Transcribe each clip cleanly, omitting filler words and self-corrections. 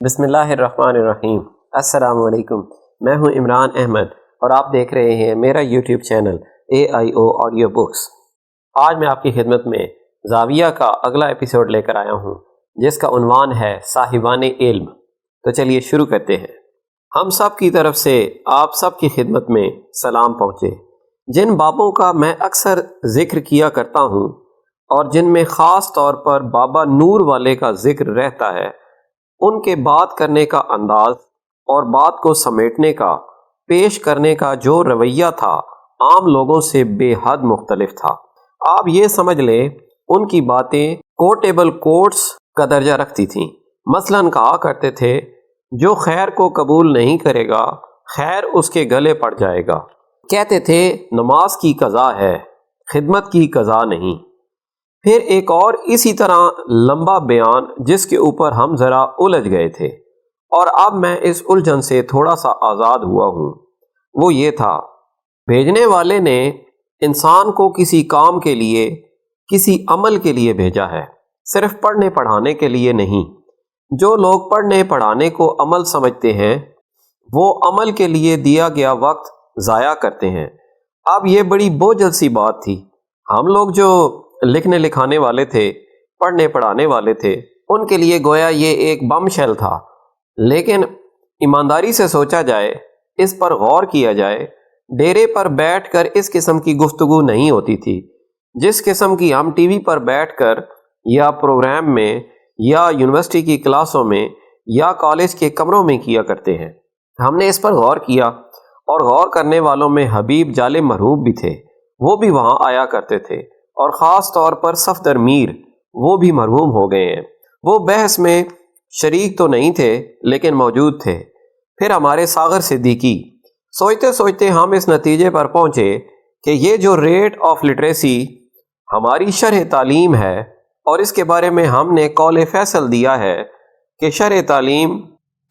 بسم اللہ الرحمن الرحیم۔ السلام علیکم، میں ہوں عمران احمد اور آپ دیکھ رہے ہیں میرا YouTube channel AIO audio books. آج میں آپ کی خدمت میں زاویہ کا اگلا ایپیسوڈ لے کر آیا ہوں جس کا عنوان ہے صاحبان علم۔ تو چلیے شروع کرتے ہیں۔ ہم سب کی طرف سے آپ سب کی خدمت میں سلام پہنچے۔ جن بابوں کا میں اکثر ذکر کیا کرتا ہوں اور جن میں خاص طور پر بابا نور والے کا ذکر رہتا ہے، ان کے بات کرنے کا انداز اور بات کو سمیٹنے کا، پیش کرنے کا جو رویہ تھا، عام لوگوں سے بے حد مختلف تھا۔ آپ یہ سمجھ لیں ان کی باتیں کوٹیبل کوٹس کا درجہ رکھتی تھیں۔ مثلاً کہا کرتے تھے، جو خیر کو قبول نہیں کرے گا، خیر اس کے گلے پڑ جائے گا۔ کہتے تھے نماز کی قضا ہے، خدمت کی قضا نہیں۔ پھر ایک اور اسی طرح لمبا بیان جس کے اوپر ہم ذرا الجھ گئے تھے، اور اب میں اس الجھن سے تھوڑا سا آزاد ہوا ہوں۔ وہ یہ تھا، بھیجنے والے نے انسان کو کسی کام کے لیے، کسی عمل کے لیے بھیجا ہے، صرف پڑھنے پڑھانے کے لیے نہیں۔ جو لوگ پڑھنے پڑھانے کو عمل سمجھتے ہیں، وہ عمل کے لیے دیا گیا وقت ضائع کرتے ہیں۔ اب یہ بڑی بوجھل سی بات تھی۔ ہم لوگ جو لکھنے لکھانے والے تھے، پڑھنے پڑھانے والے تھے، ان کے لیے گویا یہ ایک بم شیل تھا۔ لیکن ایمانداری سے سوچا جائے، اس پر غور کیا جائے، ڈیرے پر بیٹھ کر اس قسم کی گفتگو نہیں ہوتی تھی جس قسم کی ہم ٹی وی پر بیٹھ کر یا پروگرام میں یا یونیورسٹی کی کلاسوں میں یا کالج کے کمروں میں کیا کرتے ہیں۔ ہم نے اس پر غور کیا، اور غور کرنے والوں میں حبیب جالے مرحوم بھی تھے، وہ بھی وہاں آیا کرتے تھے، اور خاص طور پر صفدر میر، وہ بھی مرحوم ہو گئے ہیں۔ وہ بحث میں شریک تو نہیں تھے لیکن موجود تھے۔ پھر ہمارے ساغر صدیقی۔ سوچتے سوچتے ہم اس نتیجے پر پہنچے کہ یہ جو ریٹ آف لٹریسی ہماری شرح تعلیم ہے، اور اس کے بارے میں ہم نے قول فیصل دیا ہے کہ شرح تعلیم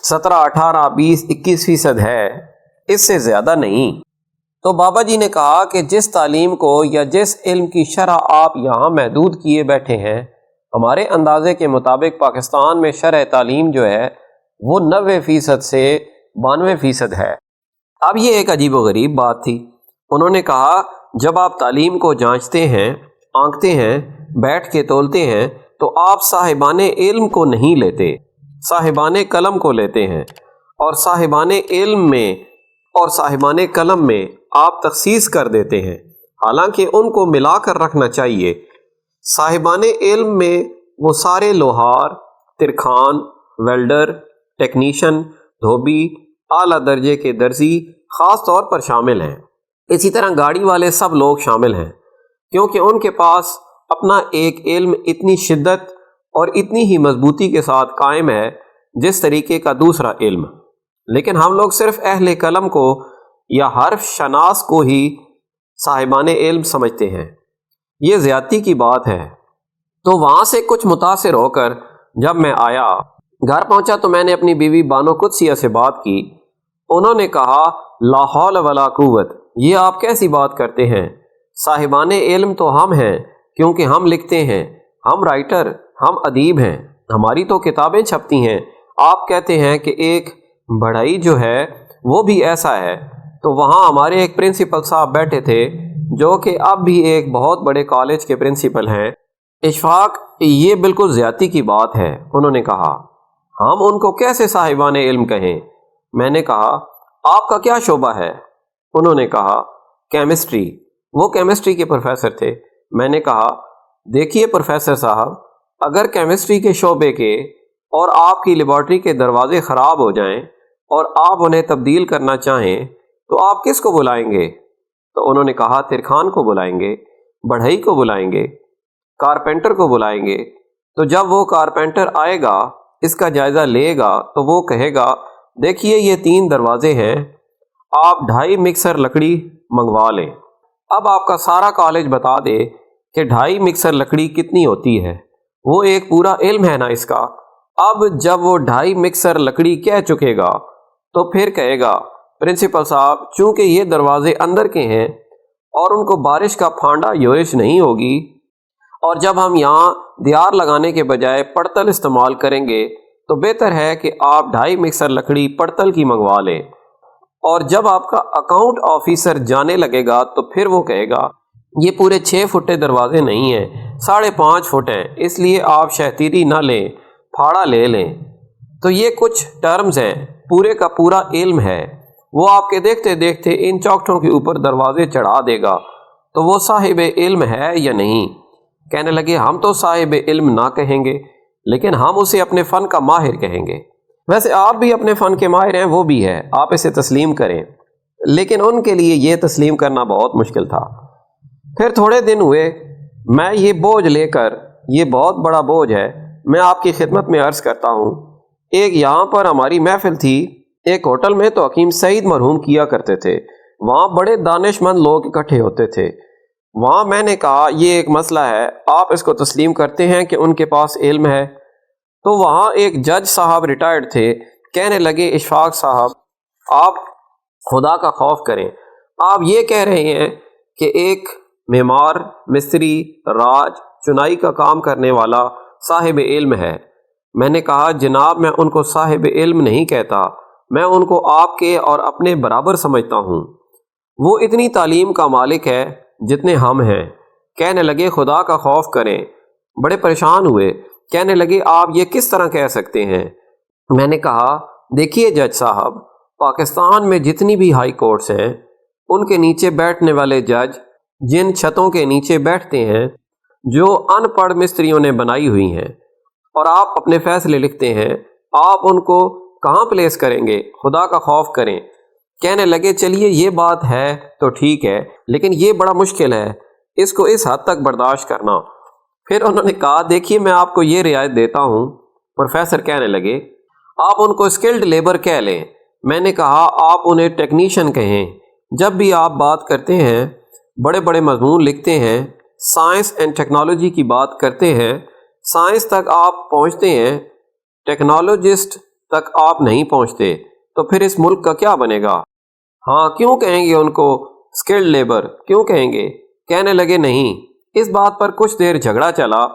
17، 18، 20، 21% ہے، اس سے زیادہ نہیں۔ تو بابا جی نے کہا کہ جس تعلیم کو یا جس علم کی شرح آپ یہاں محدود کیے بیٹھے ہیں، ہمارے اندازے کے مطابق پاکستان میں شرح تعلیم جو ہے وہ 90% سے 92% ہے۔ اب یہ ایک عجیب و غریب بات تھی۔ انہوں نے کہا، جب آپ تعلیم کو جانچتے ہیں، آنکتے ہیں، بیٹھ کے تولتے ہیں، تو آپ صاحبان علم کو نہیں لیتے، صاحبان قلم کو لیتے ہیں، اور صاحبان علم میں اور صاحبان قلم میں آپ تخصیص کر دیتے ہیں، حالانکہ ان کو ملا کر رکھنا چاہیے۔ صاحبان علم میں وہ سارے لوہار، ترکھان، ویلڈر، ٹیکنیشین، دھوبی، اعلیٰ درجے کے درزی خاص طور پر شامل ہیں۔ اسی طرح گاڑی والے سب لوگ شامل ہیں، کیونکہ ان کے پاس اپنا ایک علم اتنی شدت اور اتنی ہی مضبوطی کے ساتھ قائم ہے جس طریقے کا دوسرا علم۔ لیکن ہم لوگ صرف اہل قلم کو یا حرف شناس کو ہی صاحبان علم سمجھتے ہیں۔ یہ زیادتی کی بات ہے۔ تو وہاں سے کچھ متاثر ہو کر جب میں آیا، گھر پہنچا تو میں نے اپنی بیوی بانو قدسیہ سے بات کی۔ انہوں نے کہا، لا حول ولا قوت، یہ آپ کیسی بات کرتے ہیں؟ صاحبان علم تو ہم ہیں، کیونکہ ہم لکھتے ہیں، ہم رائٹر، ہم ادیب ہیں، ہماری تو کتابیں چھپتی ہیں۔ آپ کہتے ہیں کہ ایک بڑھائی جو ہے وہ بھی ایسا ہے۔ تو وہاں ہمارے ایک پرنسپل صاحب بیٹھے تھے جو کہ اب بھی ایک بہت بڑے کالج کے پرنسپل ہیں۔ اشفاق، یہ بالکل زیادتی کی بات ہے۔ انہوں نے کہا، ہم ان کو کیسے صاحبان علم کہیں؟ میں نے کہا، آپ کا کیا شعبہ ہے؟ انہوں نے کہا، کیمسٹری۔ وہ کیمسٹری کے پروفیسر تھے۔ میں نے کہا، دیکھیے پروفیسر صاحب، اگر کیمسٹری کے شعبے کے اور آپ کی لیبارٹری کے دروازے خراب ہو جائیں اور آپ انہیں تبدیل کرنا چاہیں تو آپ کس کو بلائیں گے؟ تو انہوں نے کہا، ترکھان کو بلائیں گے، بڑھئی کو بلائیں گے، کارپینٹر کو بلائیں گے۔ تو جب وہ کارپینٹر آئے گا، اس کا جائزہ لے گا، تو وہ کہے گا، دیکھیے یہ 3 دروازے ہیں، آپ 2.5 مکسر لکڑی منگوا لیں۔ اب آپ کا سارا کالج بتا دے کہ 2.5 مکسر لکڑی کتنی ہوتی ہے، وہ ایک پورا علم ہے نا اس کا۔ اب جب وہ 2.5 مکسر لکڑی کہہ چکے گا تو پھر کہے گا، پرنسپل صاحب، چونکہ یہ دروازے اندر کے ہیں اور ان کو بارش کا پھانڈا یورش نہیں ہوگی، اور جب ہم یہاں دیار لگانے کے بجائے پڑتل استعمال کریں گے تو بہتر ہے کہ آپ 2.5 مکسر لکڑی پڑتل کی منگوا لیں، اور جب آپ کا اکاؤنٹ آفیسر جانے لگے گا تو پھر وہ کہے گا یہ پورے 6 فٹے دروازے نہیں ہیں، 5.5 فٹ ہیں، اس لیے آپ شہتیری نہ لیں، پھاڑا لے لیں۔ تو یہ کچھ ٹرمز ہیں، پورے کا پورا علم ہے، وہ آپ کے دیکھتے دیکھتے ان چوکھٹوں کے اوپر دروازے چڑھا دے گا، تو وہ صاحب علم ہے یا نہیں؟ کہنے لگے ہم تو صاحب علم نہ کہیں گے، لیکن ہم اسے اپنے فن کا ماہر کہیں گے۔ ویسے آپ بھی اپنے فن کے ماہر ہیں، وہ بھی ہے، آپ اسے تسلیم کریں، لیکن ان کے لیے یہ تسلیم کرنا بہت مشکل تھا۔ پھر تھوڑے دن ہوئے، میں یہ بوجھ لے کر، یہ بہت بڑا بوجھ ہے، میں آپ کی خدمت میں عرض کرتا ہوں۔ ایک یہاں پر ہماری محفل تھی، ایک ہوٹل میں تو حکیم سعید مرحوم کیا کرتے تھے، وہاں بڑے دانش مند لوگ اکٹھے ہوتے تھے۔ وہاں میں نے کہا یہ ایک مسئلہ ہے، آپ اس کو تسلیم کرتے ہیں کہ ان کے پاس علم ہے؟ تو وہاں ایک جج صاحب ریٹائرڈ تھے، کہنے لگے اشفاق صاحب آپ خدا کا خوف کریں، آپ یہ کہہ رہے ہیں کہ ایک معمار، مستری، راج، چنائی کا کام کرنے والا صاحب علم ہے۔ میں نے کہا جناب میں ان کو صاحب علم نہیں کہتا، میں ان کو آپ کے اور اپنے برابر سمجھتا ہوں، وہ اتنی تعلیم کا مالک ہے جتنے ہم ہیں۔ کہنے لگے خدا کا خوف کریں، بڑے پریشان ہوئے، کہنے لگے آپ یہ کس طرح کہہ سکتے ہیں؟ میں نے کہا دیکھیے جج صاحب، پاکستان میں جتنی بھی ہائی کورٹس ہیں ان کے نیچے بیٹھنے والے جج جن چھتوں کے نیچے بیٹھتے ہیں جو ان پڑھ مستریوں نے بنائی ہوئی ہیں، اور آپ اپنے فیصلے لکھتے ہیں، آپ ان کو کہاں پلیس کریں گے؟ خدا کا خوف کریں۔ کہنے لگے چلیے یہ بات ہے تو ٹھیک ہے، لیکن یہ بڑا مشکل ہے، اس کو اس حد تک برداشت کرنا۔ پھر انہوں نے کہا دیکھیے میں آپ کو یہ رعایت دیتا ہوں۔ پروفیسر کہنے لگے آپ ان کو اسکلڈ لیبر کہہ لیں۔ میں نے کہا آپ انہیں ٹیکنیشین کہیں۔ جب بھی آپ بات کرتے ہیں، بڑے بڑے مضمون لکھتے ہیں، سائنس اینڈ ٹیکنالوجی کی بات کرتے ہیں، سائنس تک آپ پہنچتے ہیں، ٹیکنالوجسٹ تک آپ نہیں پہنچتے، تو پھر اس ملک کا کیا بنے گا؟ ہاں کیوں کہیں گے ان کو اسکلڈ لیبر، کیوں کہیں گے؟ کہنے لگے نہیں۔ اس بات پر کچھ دیر جھگڑا چلا۔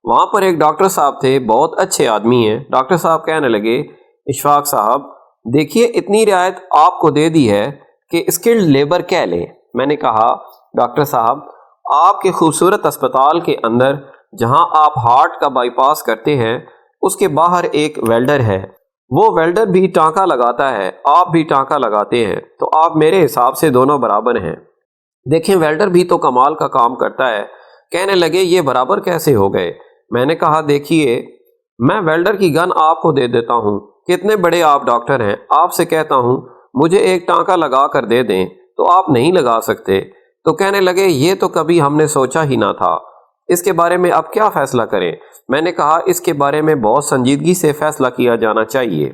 وہاں پر ایک ڈاکٹر صاحب تھے، بہت اچھے آدمی ہیں۔ ڈاکٹر صاحب کہنے لگے اشفاق صاحب دیکھیے اتنی رعایت آپ کو دے دی ہے کہ اسکلڈ لیبر کہہ لیں۔ میں نے کہا ڈاکٹر صاحب آپ کے خوبصورت اسپتال کے اندر جہاں آپ ہارٹ کا بائی پاس کرتے ہیں اس کے باہر ایک ویلڈر ہے، وہ ویلڈر بھی ٹانکا لگاتا ہے، آپ بھی ٹانکا لگاتے ہیں، تو آپ میرے حساب سے دونوں برابر ہیں۔ دیکھیں ویلڈر بھی تو کمال کا کام کرتا ہے۔ کہنے لگے یہ برابر کیسے ہو گئے؟ میں نے کہا دیکھیے میں ویلڈر کی گن آپ کو دے دیتا ہوں، کتنے بڑے آپ ڈاکٹر ہیں، آپ سے کہتا ہوں مجھے ایک ٹانکا لگا کر دے دیں تو آپ نہیں لگا سکتے۔ تو کہنے لگے یہ تو کبھی ہم نے سوچا ہی نہ تھا، اس کے بارے میں اب کیا فیصلہ کریں؟ میں نے کہا اس کے بارے میں بہت سنجیدگی سے فیصلہ کیا جانا چاہیے۔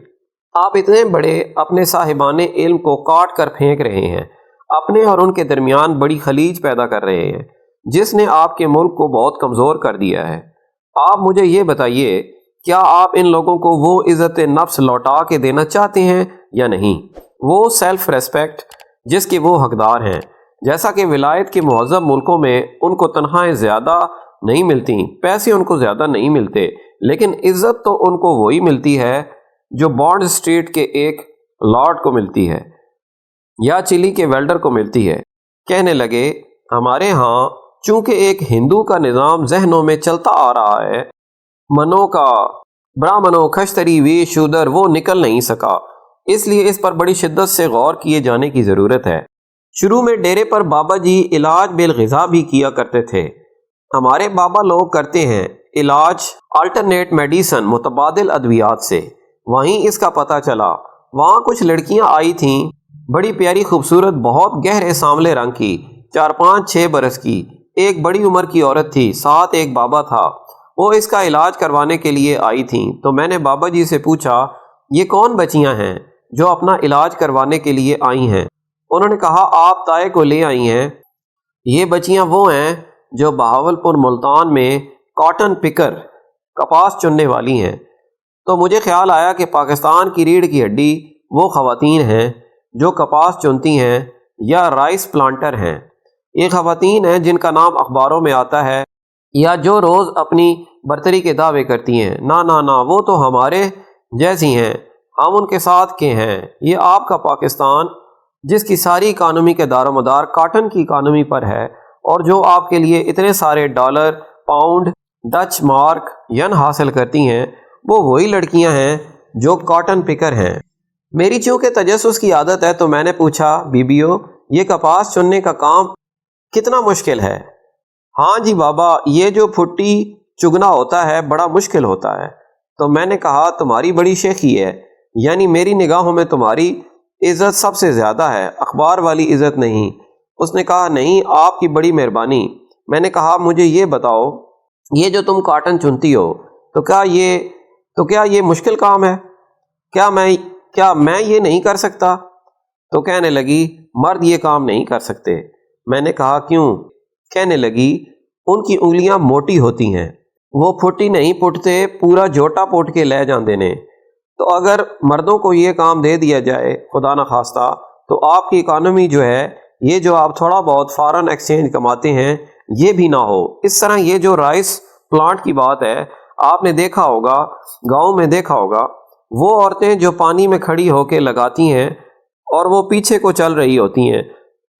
آپ اتنے بڑے اپنے صاحبان علم کو کاٹ کر پھینک رہے ہیں، اپنے اور ان کے درمیان بڑی خلیج پیدا کر رہے ہیں، جس نے آپ کے ملک کو بہت کمزور کر دیا ہے۔ آپ مجھے یہ بتائیے کیا آپ ان لوگوں کو وہ عزت نفس لوٹا کے دینا چاہتے ہیں یا نہیں؟ وہ سیلف ریسپیکٹ جس کے وہ حقدار ہیں، جیسا کہ ولایت کے مہذب ملکوں میں ان کو تنخواہیں زیادہ نہیں ملتی، پیسے ان کو زیادہ نہیں ملتے، لیکن عزت تو ان کو وہی ملتی ہے جو بانڈ اسٹریٹ کے ایک لارڈ کو ملتی ہے یا چلی کے ویلڈر کو ملتی ہے۔ کہنے لگے ہمارے ہاں چونکہ ایک ہندو کا نظام ذہنوں میں چلتا آ رہا ہے، منوں کا برامنوں کھشتری وی شودر وہ نکل نہیں سکا، اس لیے اس پر بڑی شدت سے غور کیے جانے کی ضرورت ہے۔ شروع میں ڈیرے پر بابا جی علاج بالغذا بھی کیا کرتے تھے، ہمارے بابا لوگ کرتے ہیں علاج الٹرنیٹ میڈیسن، متبادل ادویات سے۔ وہیں اس کا پتہ چلا، وہاں کچھ لڑکیاں آئی تھیں، بڑی پیاری خوبصورت، بہت گہرے سانولے رنگ کی، 4-5-6 برس کی، ایک بڑی عمر کی عورت تھی، ساتھ ایک بابا تھا، وہ اس کا علاج کروانے کے لیے آئی تھیں۔ تو میں نے بابا جی سے پوچھا یہ کون بچیاں ہیں جو اپنا علاج کروانے کے لیے آئی ہیں؟ انہوں نے کہا آپ طائے کو لے آئی ہیں، یہ بچیاں وہ ہیں جو بہاولپور ملتان میں کاٹن پکر کپاس چننے والی ہیں۔ تو مجھے خیال آیا کہ پاکستان کی ریڑھ کی ہڈی وہ خواتین ہیں جو کپاس چنتی ہیں یا رائس پلانٹر ہیں، یہ خواتین ہیں جن کا نام اخباروں میں آتا ہے یا جو روز اپنی برتری کے دعوے کرتی ہیں۔ نہ وہ تو ہمارے جیسی ہیں ہم ان کے ساتھ کے ہیں۔ یہ آپ کا پاکستان جس کی ساری اکانومی کے دار و مدار کاٹن کی اکانومی پر ہے، اور جو آپ کے لیے اتنے سارے ڈالر، پاؤنڈ، ڈچ مارک، ین حاصل کرتی ہیں، وہ وہی لڑکیاں ہیں جو کاٹن پکر ہیں۔ میری چونکہ تجسس کی عادت ہے تو میں نے پوچھا، بیبیو یہ کپاس چننے کا کام کتنا مشکل ہے؟ ہاں جی بابا، یہ جو پھٹی چگنا ہوتا ہے بڑا مشکل ہوتا ہے۔ تو میں نے کہا تمہاری بڑی شیخی ہے، یعنی میری نگاہوں میں تمہاری عزت سب سے زیادہ ہے، اخبار والی عزت نہیں۔ اس نے کہا نہیں، آپ کی بڑی مہربانی۔ میں نے کہا مجھے یہ بتاؤ، یہ جو تم کاٹن چنتی ہو تو کیا یہ مشکل کام ہے؟ کیا میں یہ نہیں کر سکتا؟ تو کہنے لگی مرد یہ کام نہیں کر سکتے۔ میں نے کہا کیوں؟ کہنے لگی ان کی انگلیاں موٹی ہوتی ہیں، وہ پھٹی نہیں پٹتے، پورا جوٹا پوٹ کے لے جاندے نے۔ تو اگر مردوں کو یہ کام دے دیا جائے خدا نخواستہ تو آپ کی اکانومی جو ہے، یہ جو آپ تھوڑا بہت فارن ایکسچینج کماتے ہیں، یہ بھی نہ ہو۔ اس طرح یہ جو رائس پلانٹ کی بات ہے، آپ نے دیکھا ہوگا، گاؤں میں دیکھا ہوگا، وہ عورتیں جو پانی میں کھڑی ہو کے لگاتی ہیں اور وہ پیچھے کو چل رہی ہوتی ہیں،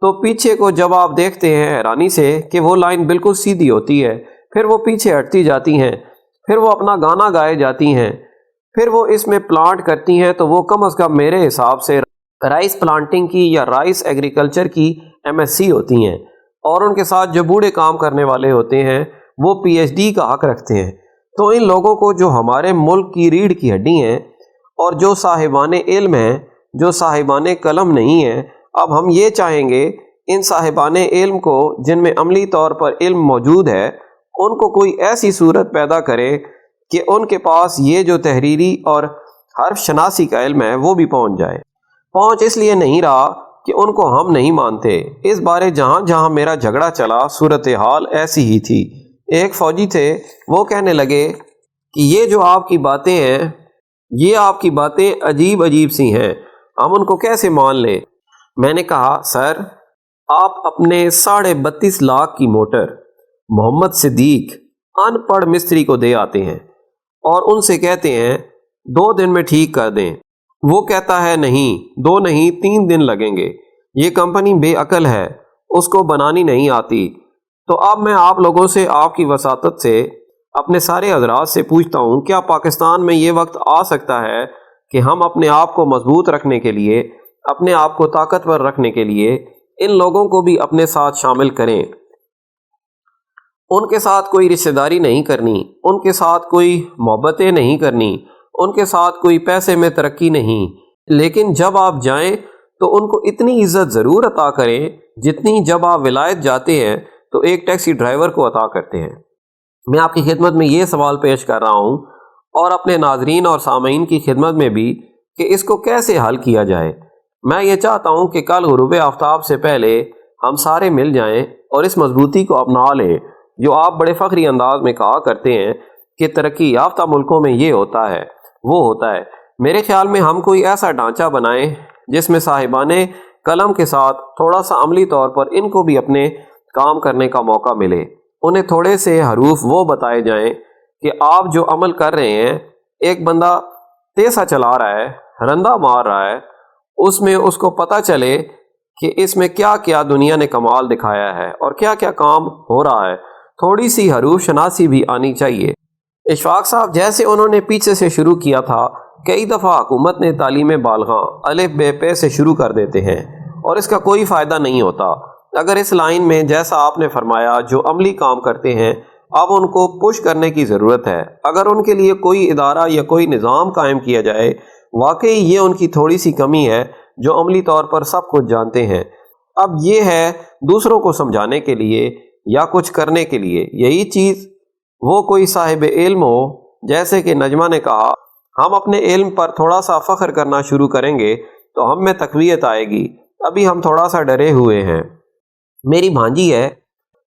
تو پیچھے کو جب آپ دیکھتے ہیں حیرانی سے کہ وہ لائن بالکل سیدھی ہوتی ہے، پھر وہ پیچھے ہٹتی جاتی ہیں، پھر وہ اپنا گانا گائے جاتی ہیں، پھر وہ اس میں پلانٹ کرتی ہیں، تو وہ کم از کم میرے حساب سے رائس پلانٹنگ کی یا رائس ایگریکلچر کی MSc ہوتی ہیں، اور ان کے ساتھ جو بوڑھے کام کرنے والے ہوتے ہیں وہ PhD کا حق رکھتے ہیں۔ تو ان لوگوں کو جو ہمارے ملک کی ریڑھ کی ہڈی ہیں اور جو صاحبان علم ہیں، جو صاحبان قلم نہیں ہیں، اب ہم یہ چاہیں گے ان صاحبان علم کو جن میں عملی طور پر علم موجود ہے، ان کو کوئی ایسی صورت پیدا کرے کہ ان کے پاس یہ جو تحریری اور حرف شناسی کا علم ہے وہ بھی پہنچ جائے۔ پہنچ اس لیے نہیں رہا کہ ان کو ہم نہیں مانتے۔ اس بارے جہاں جہاں میرا جھگڑا چلا صورتحال ایسی ہی تھی۔ ایک فوجی تھے، وہ کہنے لگے کہ یہ جو آپ کی باتیں ہیں، یہ آپ کی باتیں عجیب عجیب سی ہیں، ہم ان کو کیسے مان لیں؟ میں نے کہا سر، آپ اپنے 32.5 لاکھ کی موٹر محمد صدیق ان پڑھ مستری کو دے آتے ہیں اور ان سے کہتے ہیں 2 دن میں ٹھیک کر دیں، وہ کہتا ہے نہیں 2 نہیں 3 دن لگیں گے، یہ کمپنی بے عقل ہے، اس کو بنانی نہیں آتی۔ تو اب میں آپ لوگوں سے، آپ کی وساطت سے، اپنے سارے حضرات سے پوچھتا ہوں، کیا پاکستان میں یہ وقت آ سکتا ہے کہ ہم اپنے آپ کو مضبوط رکھنے کے لیے، اپنے آپ کو طاقتور رکھنے کے لیے ان لوگوں کو بھی اپنے ساتھ شامل کریں؟ ان کے ساتھ کوئی رشتہ داری نہیں کرنی، ان کے ساتھ کوئی محبتیں نہیں کرنی، ان کے ساتھ کوئی پیسے میں ترقی نہیں، لیکن جب آپ جائیں تو ان کو اتنی عزت ضرور عطا کریں جتنی جب آپ ولایت جاتے ہیں تو ایک ٹیکسی ڈرائیور کو عطا کرتے ہیں۔ میں آپ کی خدمت میں یہ سوال پیش کر رہا ہوں اور اپنے ناظرین اور سامعین کی خدمت میں بھی کہ اس کو کیسے حل کیا جائے۔ میں یہ چاہتا ہوں کہ کل غروب آفتاب سے پہلے ہم سارے مل جائیں اور اس مضبوطی کو اپنا لیں جو آپ بڑے فخری انداز میں کہا کرتے ہیں کہ ترقی یافتہ ملکوں میں یہ ہوتا ہے، وہ ہوتا ہے۔ میرے خیال میں ہم کوئی ایسا ڈھانچہ بنائیں جس میں صاحبان قلم کے ساتھ تھوڑا سا عملی طور پر ان کو بھی اپنے کام کرنے کا موقع ملے، انہیں تھوڑے سے حروف وہ بتائے جائیں کہ آپ جو عمل کر رہے ہیں، ایک بندہ تیسا چلا رہا ہے، رندہ مار رہا ہے، اس میں اس کو پتہ چلے کہ اس میں کیا کیا دنیا نے کمال دکھایا ہے اور کیا کیا کام ہو رہا ہے۔ تھوڑی سی حروف شناسی بھی آنی چاہیے۔ اشفاق صاحب جیسے انہوں نے پیچھے سے شروع کیا تھا، کئی دفعہ حکومت نے تعلیم بالغاں الف بے پے سے شروع کر دیتے ہیں اور اس کا کوئی فائدہ نہیں ہوتا۔ اگر اس لائن میں جیسا آپ نے فرمایا جو عملی کام کرتے ہیں، اب ان کو پش کرنے کی ضرورت ہے۔ اگر ان کے لیے کوئی ادارہ یا کوئی نظام قائم کیا جائے، واقعی یہ ان کی تھوڑی سی کمی ہے جو عملی طور پر سب کچھ جانتے ہیں۔ اب یہ ہے دوسروں کو سمجھانے کے لیے یا کچھ کرنے کے لیے، یہی چیز وہ کوئی صاحب علم ہو، جیسے کہ نجمہ نے کہا، ہم اپنے علم پر تھوڑا سا فخر کرنا شروع کریں گے تو ہم میں تقویت آئے گی۔ ابھی ہم تھوڑا سا ڈرے ہوئے ہیں۔ میری بھانجی ہے،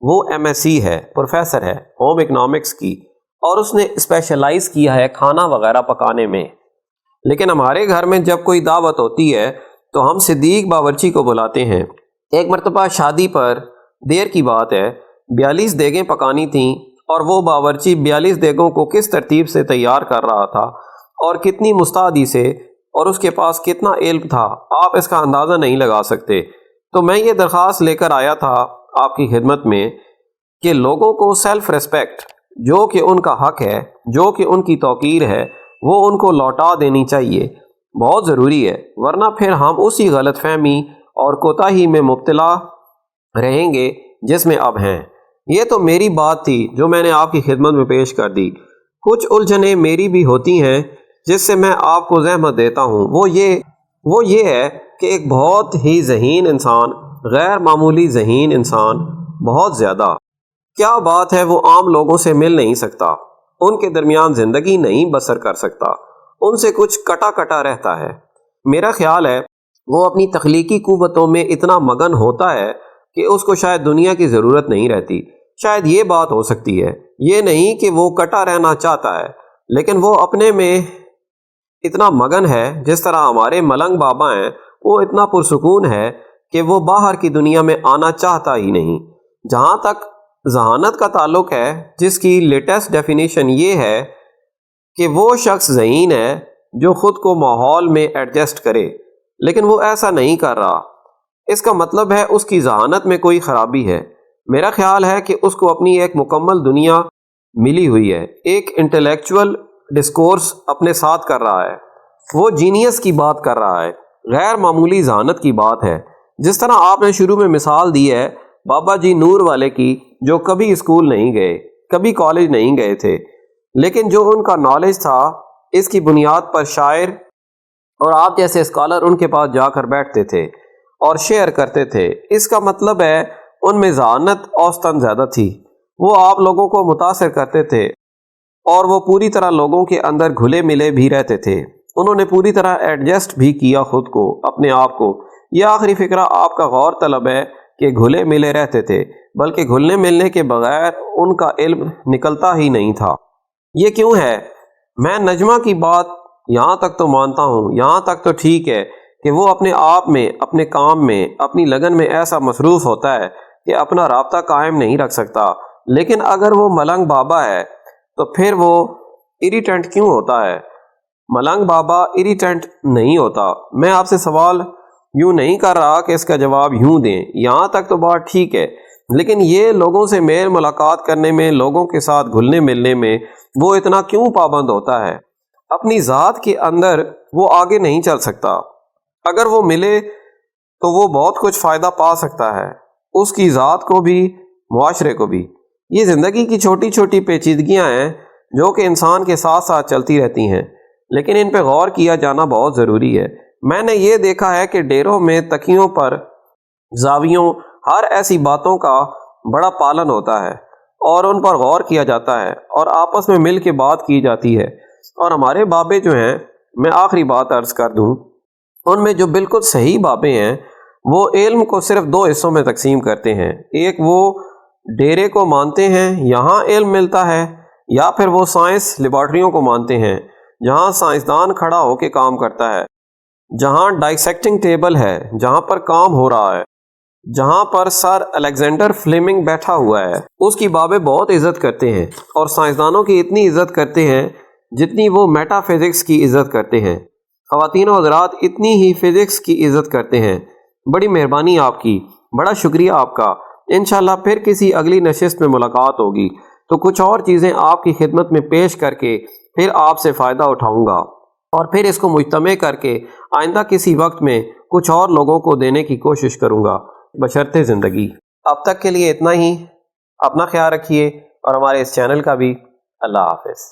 وہ MSc ہے، پروفیسر ہے ہوم اکنامکس کی، اور اس نے اسپیشلائز کیا ہے کھانا وغیرہ پکانے میں۔ لیکن ہمارے گھر میں جب کوئی دعوت ہوتی ہے تو ہم صدیق باورچی کو بلاتے ہیں۔ ایک مرتبہ شادی پر دیر کی بات ہے، 42 دیگیں پکانی تھیں اور وہ باورچی 42 دیگوں کو کس ترتیب سے تیار کر رہا تھا اور کتنی مستعدی سے اور اس کے پاس کتنا علم تھا، آپ اس کا اندازہ نہیں لگا سکتے۔ تو میں یہ درخواست لے کر آیا تھا آپ کی خدمت میں کہ لوگوں کو سیلف ریسپیکٹ، جو کہ ان کا حق ہے، جو کہ ان کی توقیر ہے، وہ ان کو لوٹا دینی چاہیے، بہت ضروری ہے، ورنہ پھر ہم اسی غلط فہمی اور کوتاہی میں مبتلا رہیں گے جس میں اب ہیں۔ یہ تو میری بات تھی جو میں نے آپ کی خدمت میں پیش کر دی۔ کچھ الجھنیں میری بھی ہوتی ہیں جس سے میں آپ کو زحمت دیتا ہوں، وہ یہ ہے کہ ایک بہت ہی ذہین انسان، غیر معمولی ذہین انسان، بہت زیادہ، کیا بات ہے، وہ عام لوگوں سے مل نہیں سکتا، ان کے درمیان زندگی نہیں بسر کر سکتا، ان سے کچھ کٹا کٹا رہتا ہے۔ میرا خیال ہے وہ اپنی تخلیقی قوتوں میں اتنا مگن ہوتا ہے کہ اس کو شاید دنیا کی ضرورت نہیں رہتی۔ شاید یہ بات ہو سکتی ہے، یہ نہیں کہ وہ کٹا رہنا چاہتا ہے، لیکن وہ اپنے میں اتنا مگن ہے، جس طرح ہمارے ملنگ بابا ہیں، وہ اتنا پرسکون ہے کہ وہ باہر کی دنیا میں آنا چاہتا ہی نہیں۔ جہاں تک ذہانت کا تعلق ہے، جس کی لیٹسٹ ڈیفینیشن یہ ہے کہ وہ شخص ذہین ہے جو خود کو ماحول میں ایڈجسٹ کرے، لیکن وہ ایسا نہیں کر رہا، اس کا مطلب ہے اس کی ذہانت میں کوئی خرابی ہے۔ میرا خیال ہے کہ اس کو اپنی ایک مکمل دنیا ملی ہوئی ہے، ایک انٹلیکچول ڈسکورس اپنے ساتھ کر رہا ہے، وہ جینیس کی بات کر رہا ہے، غیر معمولی ذہانت کی بات ہے۔ جس طرح آپ نے شروع میں مثال دی ہے بابا جی نور والے کی، جو کبھی اسکول نہیں گئے، کبھی کالج نہیں گئے تھے، لیکن جو ان کا نالج تھا، اس کی بنیاد پر شاعر اور آپ جیسے اسکالر ان کے پاس جا کر بیٹھتے تھے اور شیئر کرتے تھے۔ اس کا مطلب ہے ان میں ذہانت اوسطاً زیادہ تھی، وہ آپ لوگوں کو متاثر کرتے تھے اور وہ پوری طرح لوگوں کے اندر گھلے ملے بھی رہتے تھے، انہوں نے پوری طرح ایڈجسٹ بھی کیا خود کو، اپنے آپ کو۔ یہ آخری فقرہ آپ کا غور طلب ہے کہ گھلے ملے رہتے تھے، بلکہ گھلنے ملنے کے بغیر ان کا علم نکلتا ہی نہیں تھا۔ یہ کیوں ہے؟ میں نجمہ کی بات یہاں تک تو مانتا ہوں، یہاں تک تو ٹھیک ہے کہ وہ اپنے آپ میں، اپنے کام میں، اپنی لگن میں ایسا مصروف ہوتا ہے کہ اپنا رابطہ قائم نہیں رکھ سکتا، لیکن اگر وہ ملنگ بابا ہے تو پھر وہ اریٹنٹ کیوں ہوتا ہے؟ ملنگ بابا اریٹنٹ نہیں ہوتا۔ میں آپ سے سوال یوں نہیں کر رہا کہ اس کا جواب یوں دیں، یہاں تک تو بات ٹھیک ہے، لیکن یہ لوگوں سے میل ملاقات کرنے میں، لوگوں کے ساتھ گھلنے ملنے میں وہ اتنا کیوں پابند ہوتا ہے؟ اپنی ذات کے اندر وہ آگے نہیں چل سکتا۔ اگر وہ ملے تو وہ بہت کچھ فائدہ پا سکتا ہے، اس کی ذات کو بھی، معاشرے کو بھی۔ یہ زندگی کی چھوٹی چھوٹی پیچیدگیاں ہیں جو کہ انسان کے ساتھ ساتھ چلتی رہتی ہیں، لیکن ان پہ غور کیا جانا بہت ضروری ہے۔ میں نے یہ دیکھا ہے کہ ڈیروں میں، تکیوں پر، زاویوں، ہر ایسی باتوں کا بڑا پالن ہوتا ہے اور ان پر غور کیا جاتا ہے اور آپس میں مل کے بات کی جاتی ہے۔ اور ہمارے بابے جو ہیں، میں آخری بات عرض کر دوں، ان میں جو بالکل صحیح بابے ہیں، وہ علم کو صرف دو حصوں میں تقسیم کرتے ہیں۔ ایک وہ ڈیرے کو مانتے ہیں، یہاں علم ملتا ہے، یا پھر وہ سائنس لیبارٹریوں کو مانتے ہیں، جہاں سائنسدان کھڑا ہو کے کام کرتا ہے، جہاں ڈائسیکٹنگ ٹیبل ہے، جہاں پر کام ہو رہا ہے، جہاں پر سر الیگزینڈر فلیمنگ بیٹھا ہوا ہے، اس کی بابے بہت عزت کرتے ہیں، اور سائنسدانوں کی اتنی عزت کرتے ہیں جتنی وہ میٹا فزکس کی عزت کرتے ہیں۔ خواتین و حضرات، اتنی ہی فزکس کی عزت کرتے ہیں۔ بڑی مہربانی آپ کی، بڑا شکریہ آپ کا۔ انشاءاللہ پھر کسی اگلی نشست میں ملاقات ہوگی تو کچھ اور چیزیں آپ کی خدمت میں پیش کر کے پھر آپ سے فائدہ اٹھاؤں گا، اور پھر اس کو مجتمع کر کے آئندہ کسی وقت میں کچھ اور لوگوں کو دینے کی کوشش کروں گا، بشرطِ زندگی۔ اب تک کے لیے اتنا ہی، اپنا خیال رکھیے اور ہمارے اس چینل کا بھی۔ اللہ حافظ۔